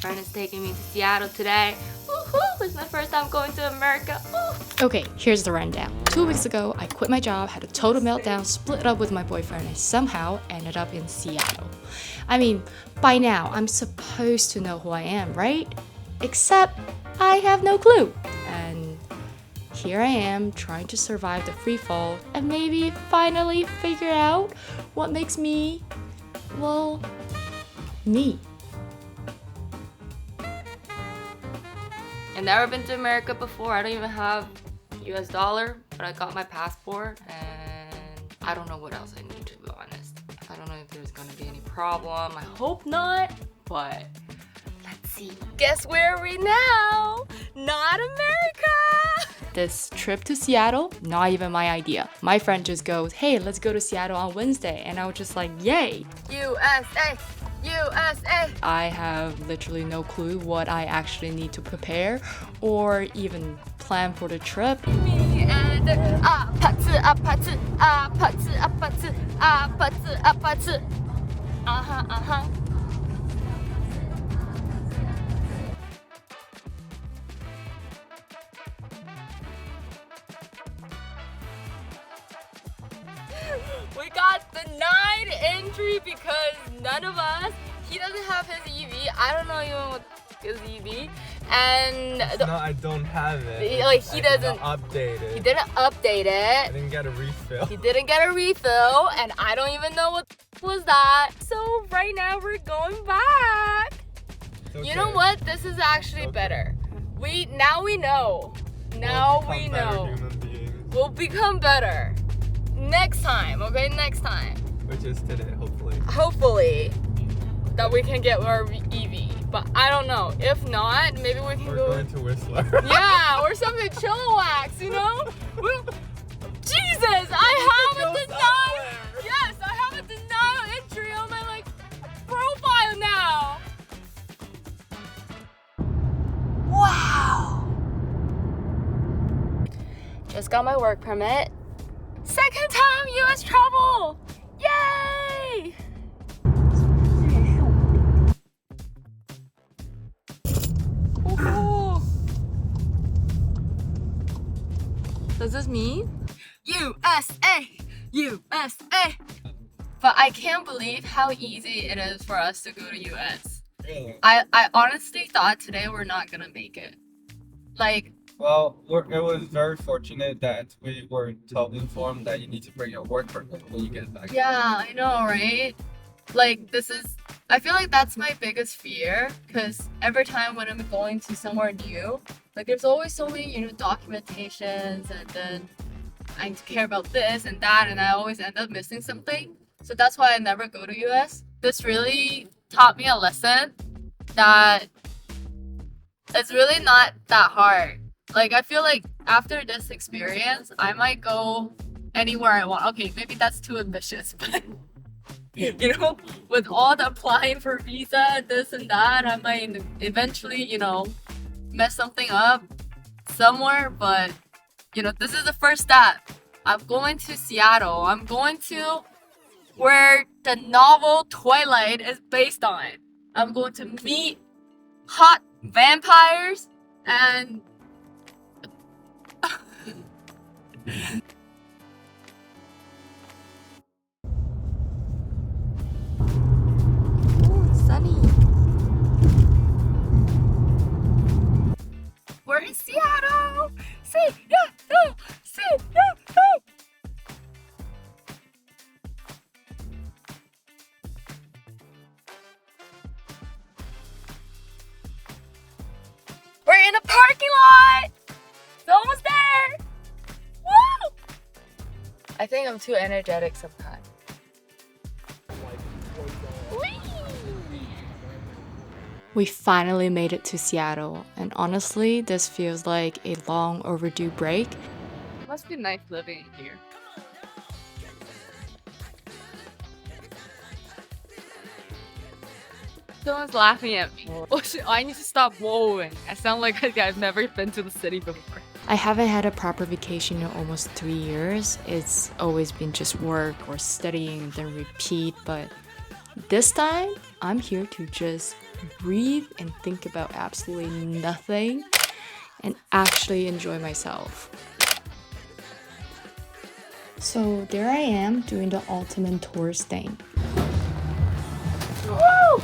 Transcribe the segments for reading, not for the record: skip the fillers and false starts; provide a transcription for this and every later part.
Friend is taking me to Seattle today. Woohoo! It's my first time going to America. Ooh. Okay, here's the rundown. 2 weeks ago, I quit my job, had a total meltdown, split up with my boyfriend, and somehow ended up in Seattle. I mean, by now, I'm supposed to know who I am, right? Except, I have no clue. And here I am, trying to survive the free fall and maybe finally figure out what makes me, well, me. I've never been to America before. I don't even have US dollar, but I got my passport and I don't know what else I need, to be honest. I don't know if there's gonna be any problem. I hope not, but let's see. Guess where are we now? Not America! This trip to Seattle, not even my idea. My friend just goes, hey, let's go to Seattle on Wednesday. And I was just like, yay! USA! USA! I have literally no clue what I actually need to prepare or even plan for the trip. Me and 아파트 아파트 아파트 아파트 아파트 아파트 아하 아하. We got denied entry because none of us, he doesn't have his EV. I don't know even what his EV. And No, I don't have it. Like, he I doesn't- didn't update it. he didn't update I it. didn't get a refill. He didn't get a refill, and I don't even know what was that. So right now we're going back. It's You know okay. what? This is actually Okay. better. Now we know. Now We'll we become better know. human beings, We'll become better. Next time, okay? Next time. which is today, hopefully. Hopefully that we can get our EV. But I don't know. If not, maybe we can We're go. going to Whistler. Yeah, or something chillax, you know? Jesus, I have Go a denial. somewhere. Yes, I have a denial entry on my profile now. Wow. Just got my work permit. Second time US travel. Yay! Ooh. Does this mean USA? USA! But I can't believe how easy it is for us to go to US. I honestly thought today we're not gonna make it. Like, Well, it was very fortunate that we were informed that you need to bring your work permit when you get back. yeah, I know, right? Like, I feel like that's my biggest fear, because every time when I'm going to somewhere new, like, there's always so many, documentations, and then I need to care about this and that, and I always end up missing something. So that's why I never go to US. This really taught me a lesson that it's really not that hard. Like, I feel like after this experience, I might go anywhere I want. Okay, maybe that's too ambitious, but with all the applying for visa, this and that, I might eventually, mess something up somewhere. But, this is the first step. I'm going to Seattle. I'm going to where the novel Twilight is based on. I'm going to meet hot vampires and ooh, it's sunny. We're in Seattle. Seattle. Seattle. We're in a parking lot. It's almost there. Woo! I think I'm too energetic sometimes. We finally made it to Seattle, and honestly, this feels like a long overdue break. Must be nice living here. Someone's laughing at me. Oh shit, I need to stop wowing. I sound like I've never been to the city before. I haven't had a proper vacation in almost 3 years. It's always been just work or studying, then repeat, but This time, I'm here to just breathe and think about absolutely nothing and actually enjoy myself. So there I am doing the ultimate tourist thing. Woo!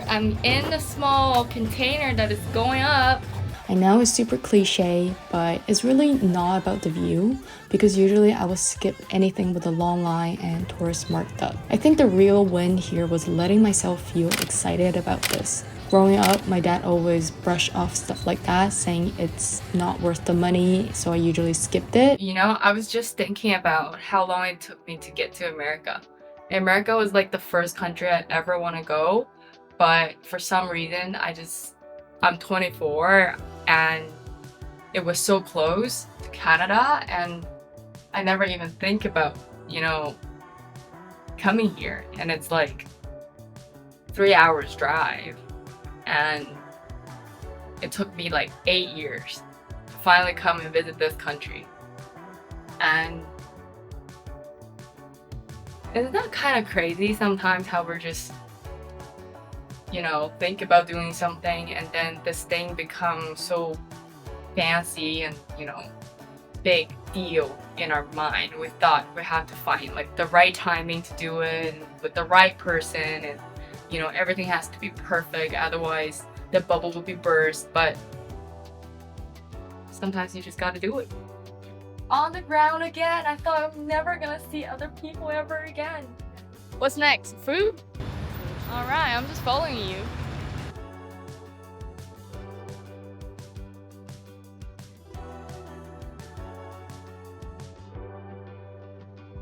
I'm in a small container that is going up. I know it's super cliche, but it's really not about the view because usually I would skip anything with a long line and tourists marked up. I think the real win here was letting myself feel excited about this. Growing up, my dad always brushed off stuff like that, saying it's not worth the money, so I usually skipped it. You know, I was just thinking about how long it took me to get to America. America was like the first country I ever want to go, but for some reason, I'm 24 and it was so close to Canada and I never even think about, coming here, and it's like 3 hours drive. And it took me like 8 years to finally come and visit this country. And isn't that kind of crazy sometimes how we're just, think about doing something and then this thing becomes so fancy and, big deal in our mind. We thought we had to find like the right timing to do it and with the right person, and everything has to be perfect, otherwise the bubble will be burst. But sometimes you just gotta do it. On the ground again. I thought I'm never gonna see other people ever again. What's next? Food? Alright, I'm just following you.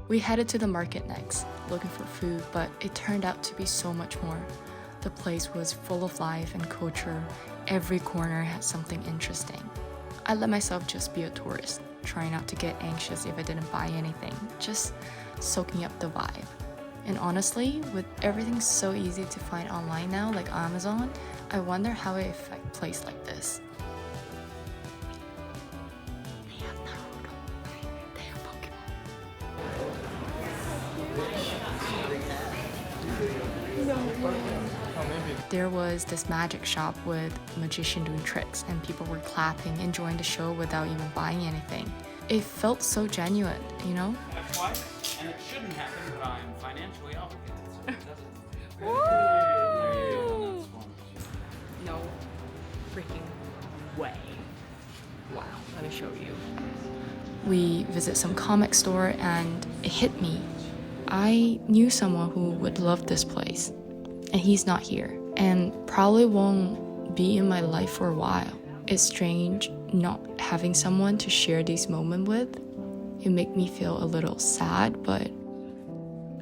We headed to the market next, looking for food, but it turned out to be so much more. The place was full of life and culture. Every corner had something interesting. I let myself just be a tourist, trying not to get anxious if I didn't buy anything, just soaking up the vibe. And honestly, with everything so easy to find online now, like Amazon, I wonder how it affects a place like this. They have Naruto. They have Pokemon. There was this magic shop with a magician doing tricks and people were clapping, enjoying the show without even buying anything. It felt so genuine, That's why, and it shouldn't happen, but I'm financially obligated, so it doesn't. Woo! No freaking way. Wow, let me show you. We visit some comic store and it hit me. I knew someone who would love this place, and he's not here, and probably won't be in my life for a while. It's strange not having someone to share these moments with. It makes me feel a little sad, but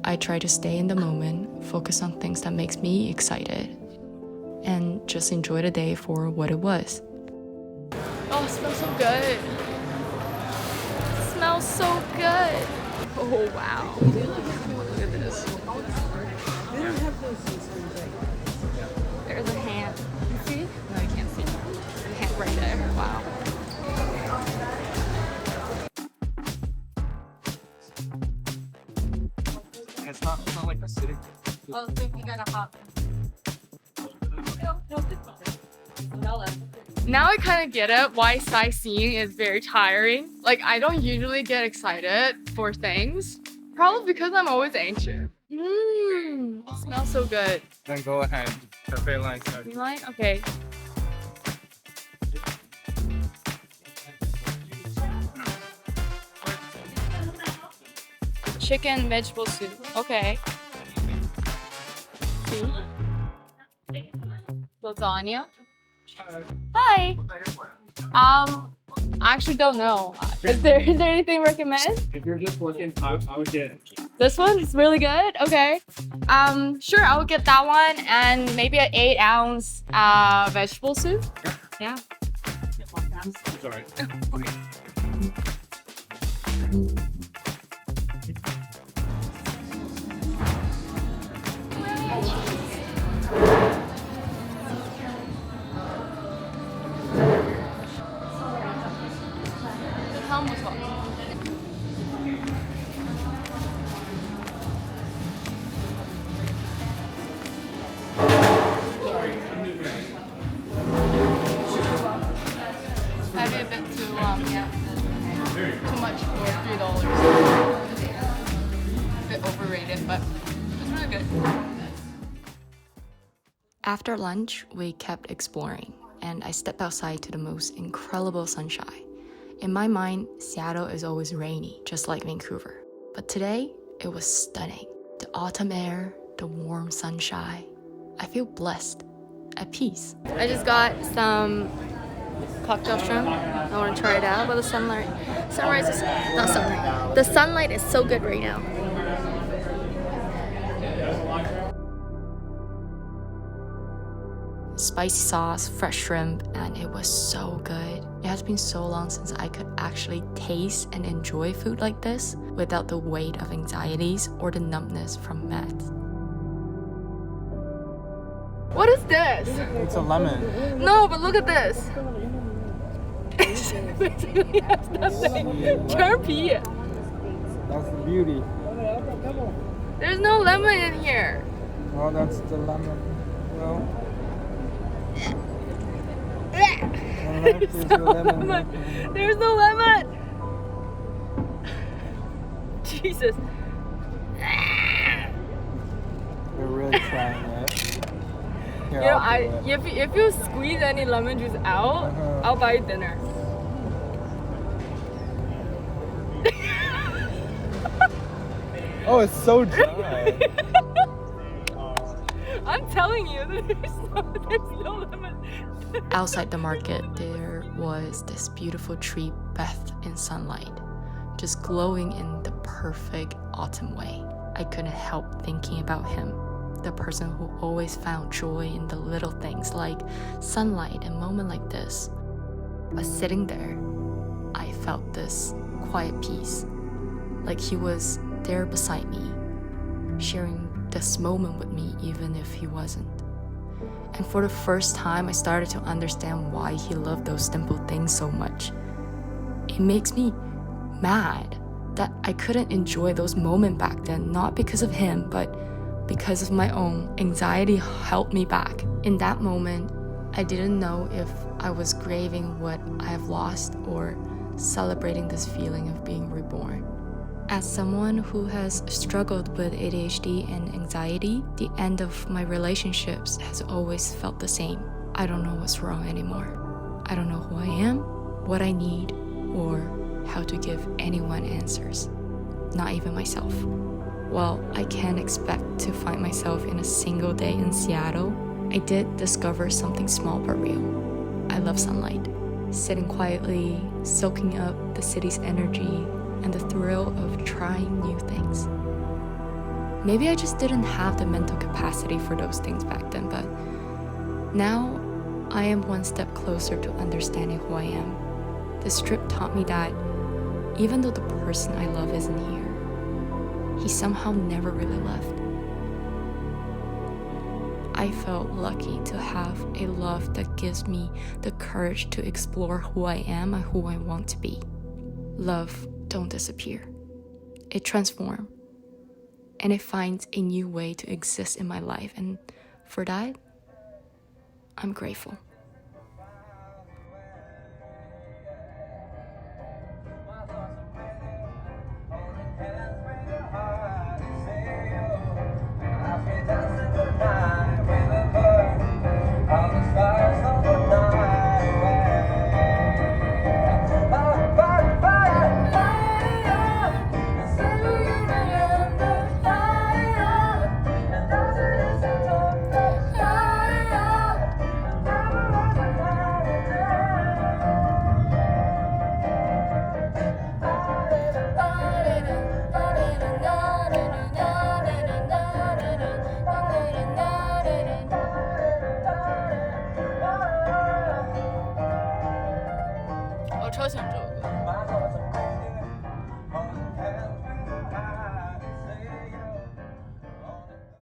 I try to stay in the moment, focus on things that makes me excited, and just enjoy the day for what it was. Oh, it smells so good. It smells so good. Oh, wow. Look at this. There's a hand. You see? No, you can't see. There's a hand right there. Wow. It's not like acidic. Oh, so you gotta hop. Now I kind of get it why sightseeing is very tiring. Like, I don't usually get excited for things. Probably because I'm always anxious. It smells so good. Then go ahead. Cafe line starts. You like? Okay. Chicken vegetable soup. Okay. Soup. Lasagna. Hi. I actually don't know. Is there anything recommend? If you're just looking, I would get This one is really good. Okay. Sure, I will get that one and maybe an 8-ounce vegetable soup. Yeah. it's alright. 다음부터. $2. A bit overrated, but it's really good. After lunch, we kept exploring, and I stepped outside to the most incredible sunshine. In my mind, Seattle is always rainy, just like Vancouver. But today, it was stunning. The autumn air, the warm sunshine. I feel blessed, at peace. I just got some cocktail shrimp. I want to try it out, but the sunlight is so good right now. Spicy sauce, fresh shrimp, and it was so good. It has been so long since I could actually taste and enjoy food like this without the weight of anxieties or the numbness from meds. What is this? It's a lemon. No, but look at this. Basically has nothing. Chirpy. That's the beauty. There's no lemon in here. Well, that's the lemon. Well, There's no lemon. There's no lemon. Jesus. We're really trying it. Here, You know, I'll do it. if you squeeze any lemon juice out, I'll buy you dinner. Oh, it's so dry. I'm telling you, there's no lemon. Outside the market, there was this beautiful tree bathed in sunlight, just glowing in the perfect autumn way. I couldn't help thinking about him, the person who always found joy in the little things like sunlight and moments like this. But sitting there, I felt this quiet peace, like he was there beside me, sharing this moment with me even if he wasn't. And for the first time, I started to understand why he loved those simple things so much. It makes me mad that I couldn't enjoy those moments back then, not because of him, but because of my own anxiety held me back. In that moment, I didn't know if I was grieving what I have lost or celebrating this feeling of being reborn. As someone who has struggled with ADHD and anxiety, the end of my relationships has always felt the same. I don't know what's wrong anymore. I don't know who I am, what I need, or how to give anyone answers. Not even myself. Well, I can't expect to find myself in a single day in Seattle. I did discover something small but real. I love sunlight. Sitting quietly, soaking up the city's energy, and the thrill of trying new things. Maybe I just didn't have the mental capacity for those things back then, but now I am one step closer to understanding who I am. This trip taught me that even though the person I love isn't here, he somehow never really left. I felt lucky to have a love that gives me the courage to explore who I am and who I want to be. Love don't disappear. It transforms. And it finds a new way to exist in my life. And for that, I'm grateful.